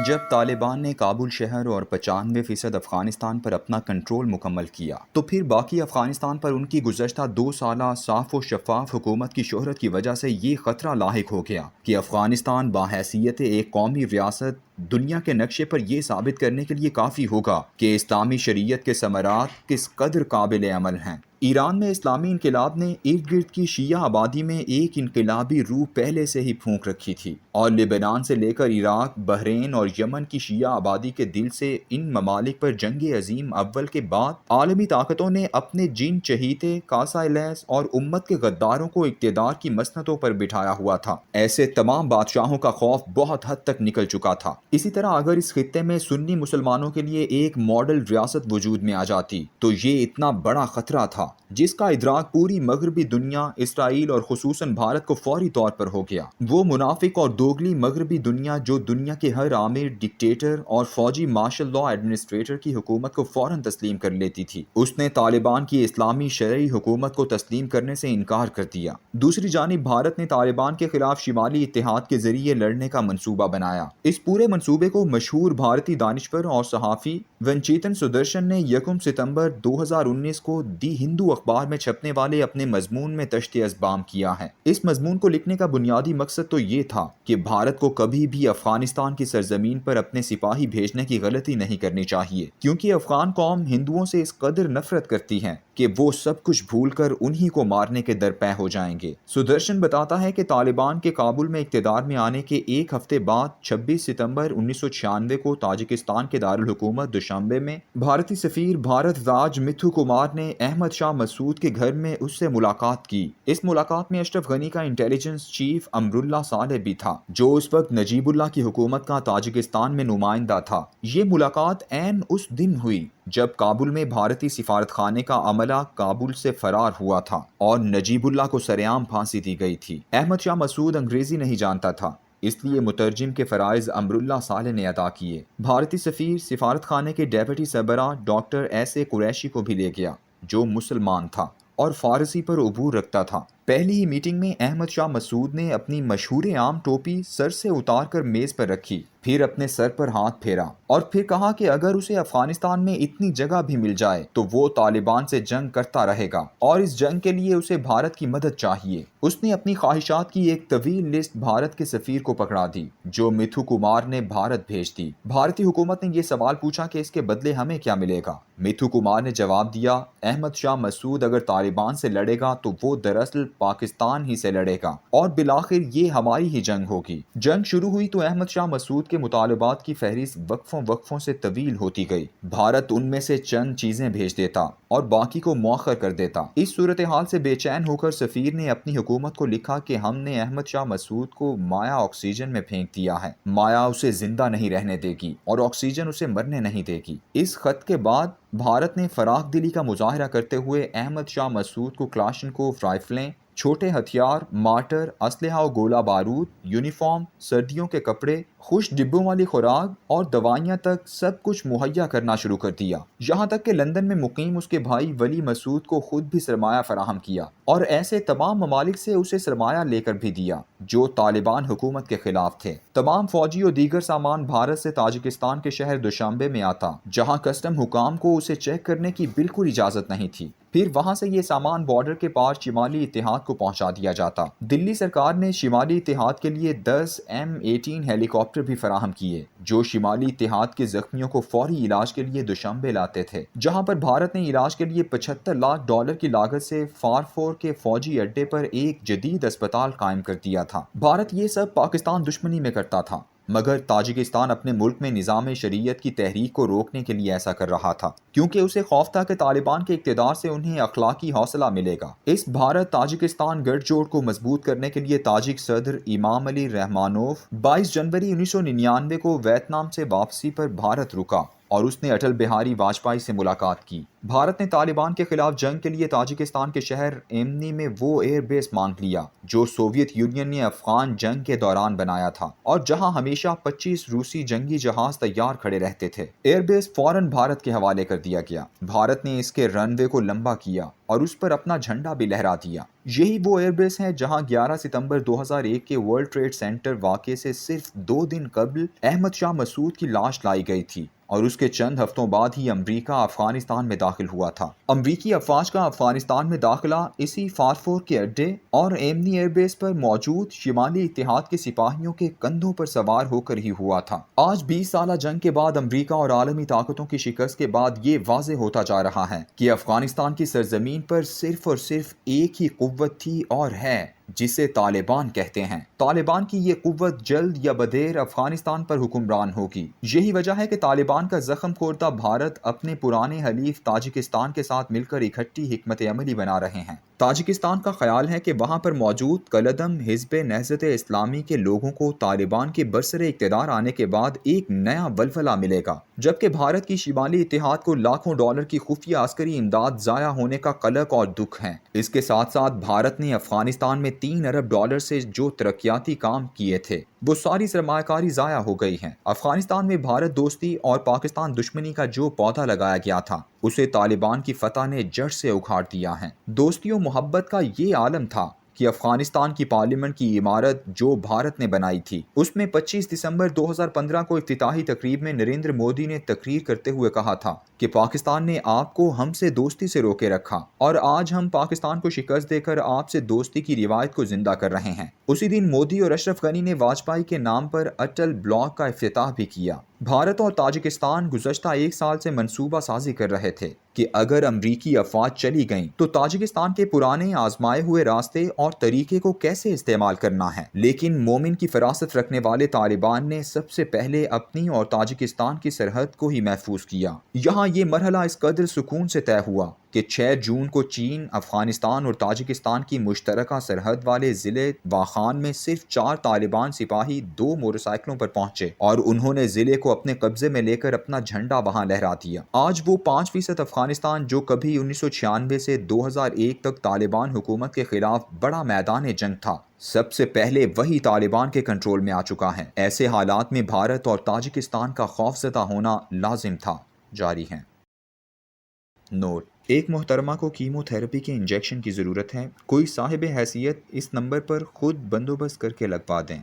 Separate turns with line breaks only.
جب طالبان نے کابل شہر اور 95% افغانستان پر اپنا کنٹرول مکمل کیا تو پھر باقی افغانستان پر ان کی گزشتہ 2 سالہ صاف و شفاف حکومت کی شہرت کی وجہ سے یہ خطرہ لاحق ہو گیا کہ افغانستان باحیثیت ایک قومی ریاست دنیا کے نقشے پر یہ ثابت کرنے کے لیے کافی ہوگا کہ اسلامی شریعت کے ثمرات کس قدر قابل عمل ہیں۔ ایران میں اسلامی انقلاب نے ارد گرد کی شیعہ آبادی میں ایک انقلابی روح پہلے سے ہی پھونک رکھی تھی، اور لبنان سے لے کر عراق، بحرین اور یمن کی شیعہ آبادی کے دل سے ان ممالک پر جنگ عظیم اول کے بعد عالمی طاقتوں نے اپنے جن چہیتے، کاسا لیس اور امت کے غداروں کو اقتدار کی مسندوں پر بٹھایا ہوا تھا۔ ایسے تمام بادشاہوں کا خوف بہت حد تک نکل چکا تھا۔ اسی طرح اگر اس خطے میں سنی مسلمانوں کے لیے ایک ماڈل ریاست وجود میں آ جاتی تو یہ اتنا بڑا خطرہ تھا جس کا ادراک پوری مغربی دنیا، اسرائیل اور خصوصاً بھارت کو فوری طور پر ہو گیا۔ وہ منافق اور دوگلی مغربی دنیا جو دنیا کے ہر آمر، ڈکٹیٹر اور فوجی مارشل لا ایڈمنسٹریٹر کی حکومت کو فوراً تسلیم کر لیتی تھی، اس نے طالبان کی اسلامی شرعی حکومت کو تسلیم کرنے سے انکار کر دیا۔ دوسری جانب بھارت نے طالبان کے خلاف شمالی اتحاد کے ذریعے لڑنے کا منصوبہ بنایا۔ اس پورے منصوبے کو مشہور بھارتی دانشور اور صحافی ونچیتن سدرشن نے 1 ستمبر 2019 کو دی ہندو اخبار میں چھپنے والے اپنے مضمون میں تشت اذبام کیا ہے۔ اس مضمون کو لکھنے کا بنیادی مقصد تو یہ تھا کہ بھارت کو کبھی بھی افغانستان کی سرزمین پر اپنے سپاہی بھیجنے کی غلطی نہیں کرنی چاہیے، کیونکہ افغان قوم ہندوؤں سے اس قدر نفرت کرتی ہے کہ وہ سب کچھ بھول کر انہی کو مارنے کے درپے ہو جائیں گے۔ سدرشن بتاتا ہے کہ طالبان کے کابل میں اقتدار میں آنے کے ایک ہفتے بعد 26 ستمبر 1996 کو تاجکستان کے دارالحکومت دوشنبے میں بھارتی سفیر بھارت راج متھو کمار نے احمد شاہ مسعود کے گھر میں اس سے ملاقات کی۔ اس ملاقات میں اشرف غنی کا انٹیلیجنس چیف امراللہ صالح بھی تھا، جو اس وقت نجیب اللہ کی حکومت کا تاجکستان میں نمائندہ تھا۔ یہ ملاقات عین اس دن ہوئی جب کابل میں بھارتی سفارت خانے کا عملہ کابل سے فرار ہوا تھا اور نجیب اللہ کو سرعام پھانسی دی گئی تھی۔ احمد شاہ مسعود انگریزی نہیں جانتا تھا، اس لیے مترجم کے فرائض امراللہ صالح نے ادا کیے۔ بھارتی سفیر سفارت خانے کے ڈیپٹی سربراہ ڈاکٹر ایس اے قریشی کو بھی لے گیا، جو مسلمان تھا اور فارسی پر عبور رکھتا تھا۔ پہلی ہی میٹنگ میں احمد شاہ مسعود نے اپنی مشہور عام ٹوپی سر سے اتار کر میز پر رکھی، پھر اپنے سر پر ہاتھ پھیرا اور پھر کہا کہ اگر اسے افغانستان میں اتنی جگہ بھی مل جائے تو وہ طالبان سے جنگ کرتا رہے گا اور اس جنگ کے لیے اسے بھارت کی مدد چاہیے۔ اس نے اپنی خواہشات کی ایک طویل لسٹ بھارت کے سفیر کو پکڑا دی، جو متھو کمار نے بھارت بھیج دی۔ بھارتی حکومت نے یہ سوال پوچھا کہ اس کے بدلے ہمیں کیا ملے گا۔ متھو کمار نے جواب دیا، احمد شاہ مسعود اگر طالبان سے لڑے گا تو وہ دراصل پاکستان ہی سے لڑے گا اور بالآخر یہ ہماری ہی جنگ ہوگی۔ جنگ شروع ہوئی تو احمد شاہ مسعود کے مطالبات کی فہرست وقفوں سے طویل ہوتی گئی۔ بھارت ان میں سے چند چیزیں بھیج دیتا اور باقی کو مؤخر کر دیتا۔ اس صورتحال سے بے چین ہو کر سفیر نے اپنی حکومت کو لکھا کہ ہم نے احمد شاہ مسعود کو مایا آکسیجن میں پھینک دیا ہے، مایا اسے زندہ نہیں رہنے دے گی اور آکسیجن اسے مرنے نہیں دے گی۔ اس خط کے بعد بھارت نے فراخ دلی کا مظاہرہ کرتے ہوئے احمد شاہ مسعود کو کلاشنکوف رائفلیں، چھوٹے ہتھیار، مارٹر، اسلحہ و گولہ بارود، یونیفارم، سردیوں کے کپڑے، خوش ڈبوں والی خوراک اور دوائیاں تک سب کچھ مہیا کرنا شروع کر دیا۔ یہاں تک کہ لندن میں مقیم اس کے بھائی ولی مسعود کو خود بھی سرمایہ فراہم کیا اور ایسے تمام ممالک سے اسے سرمایہ لے کر بھی دیا جو طالبان حکومت کے خلاف تھے۔ تمام فوجی اور دیگر سامان بھارت سے تاجکستان کے شہر دوشنبے میں آتا، جہاں کسٹم حکام کو اسے چیک کرنے کی بالکل اجازت نہیں تھی۔ پھر وہاں سے یہ سامان بارڈر کے پار شمالی اتحاد کو پہنچا دیا جاتا۔ دلی سرکار نے شمالی اتحاد کے لیے 10 M18 ہیلی کاپٹر بھی فراہم کیے، جو شمالی اتحاد کے زخمیوں کو فوری علاج کے لیے دوشنبے لاتے تھے، جہاں پر بھارت نے علاج کے لیے $75 لاکھ کی لاگت سے فارفور کے فوجی اڈے پر ایک جدید اسپتال قائم کر دیا تھا۔ بھارت یہ سب پاکستان دشمنی میں کرتا تھا، مگر تاجکستان اپنے ملک میں نظام شریعت کی تحریک کو روکنے کے لیے ایسا کر رہا تھا، کیونکہ اسے خوف تھا کہ طالبان کے اقتدار سے انہیں اخلاقی حوصلہ ملے گا۔ اس بھارت تاجکستان گٹھ جوڑ کو مضبوط کرنے کے لیے تاجک صدر امام علی رحمانوف 22 جنوری 1999 کو ویتنام سے واپسی پر بھارت رکا اور اس نے اٹل بہاری واجپئی سے ملاقات کی۔ بھارت نے طالبان کے خلاف جنگ کے لیے تاجکستان کے شہر ایمنی میں وہ ایئر بیس مانگ لیا جو سوویت یونین نے افغان جنگ کے دوران بنایا تھا اور جہاں ہمیشہ 25 روسی جنگی جہاز تیار کھڑے رہتے تھے۔ ایئر بیس فوراً بھارت کے حوالے کر دیا گیا۔ بھارت نے اس کے رن وے کو لمبا کیا اور اس پر اپنا جھنڈا بھی لہرا دیا۔ یہی وہ ایئر بیس ہے جہاں 11 ستمبر 2001 کے ورلڈ ٹریڈ سینٹر واقعے سے صرف 2 دن قبل احمد شاہ مسعود کی لاش لائی گئی تھی اور اس کے چند ہفتوں بعد ہی امریکہ افغانستان میں داخل ہوا تھا۔ امریکی افواج کا افغانستان میں داخلہ اسی فارفور کے اڈے اور ایمنی ایئر بیس پر موجود شمالی اتحاد کے سپاہیوں کے کندھوں پر سوار ہو کر ہی ہوا تھا۔ آج 20 سالہ جنگ کے بعد امریکہ اور عالمی طاقتوں کی شکست کے بعد یہ واضح ہوتا جا رہا ہے کہ افغانستان کی سرزمین پر صرف اور صرف ایک ہی قوت تھی اور ہے جسے طالبان کہتے ہیں۔ طالبان کی یہ قوت جلد یا بدیر افغانستان پر حکمران ہوگی۔ یہی وجہ ہے کہ طالبان کا زخم خوردہ بھارت اپنے پرانے حلیف تاجکستان کے ساتھ مل کر اکٹھی حکمت عملی بنا رہے ہیں۔ تاجکستان کا خیال ہے کہ وہاں پر موجود کالعدم حزب نہضت اسلامی کے لوگوں کو طالبان کے برسر اقتدار آنے کے بعد ایک نیا ولولہ ملے گا، جبکہ بھارت کی شمالی اتحاد کو لاکھوں ڈالر کی خفیہ عسکری امداد ضائع ہونے کا قلق اور دکھ ہے۔ اس کے ساتھ ساتھ بھارت نے افغانستان میں 3 ارب ڈالر سے جو ترقیاتی کام کیے تھے وہ ساری سرمایہ کاری ضائع ہو گئی ہیں۔ افغانستان میں بھارت دوستی اور پاکستان دشمنی کا جو پودا لگایا گیا تھا اسے طالبان کی فتح نے جڑ سے اکھاڑ دیا ہے۔ دوستی و محبت کا یہ عالم تھا کہ افغانستان کی پارلیمنٹ کی عمارت جو بھارت نے بنائی تھی اس میں 25 دسمبر 2015 کو افتتاحی تقریب میں نریندر مودی نے تقریر کرتے ہوئے کہا تھا کہ پاکستان نے آپ کو ہم سے دوستی سے روکے رکھا اور آج ہم پاکستان کو شکست دے کر آپ سے دوستی کی روایت کو زندہ کر رہے ہیں۔ اسی دن مودی اور اشرف غنی نے واجپئی کے نام پر اٹل بلاک کا افتتاح بھی کیا۔ بھارت اور تاجکستان گزشتہ 1 سال سے منصوبہ سازی کر رہے تھے کہ اگر امریکی افواج چلی گئیں تو تاجکستان کے پرانے آزمائے ہوئے راستے اور طریقے کو کیسے استعمال کرنا ہے، لیکن مومن کی فراست رکھنے والے طالبان نے سب سے پہلے اپنی اور تاجکستان کی سرحد کو ہی محفوظ کیا۔ یہاں یہ مرحلہ اس قدر سکون سے طے ہوا کہ 6 جون کو چین، افغانستان اور تاجکستان کی مشترکہ سرحد والے ضلع واخان میں صرف 4 طالبان سپاہی 2 موٹر سائیکلوں پر پہنچے اور انہوں نے ضلع کو اپنے قبضے میں لے کر اپنا جھنڈا وہاں لہرا دیا۔ آج وہ 5% افغانستان جو کبھی 1996 سے 2001 تک طالبان حکومت کے خلاف بڑا میدان جنگ تھا، سب سے پہلے وہی طالبان کے کنٹرول میں آ چکا ہے۔ ایسے حالات میں بھارت اور تاجکستان کا خوفزدہ ہونا لازم تھا۔ جاری ہیں۔ نوٹ: ایک محترمہ کو کیمو تھراپی کے انجیکشن کی ضرورت ہے، کوئی صاحب حیثیت اس نمبر پر خود بندوبست کر کے لگوا دیں۔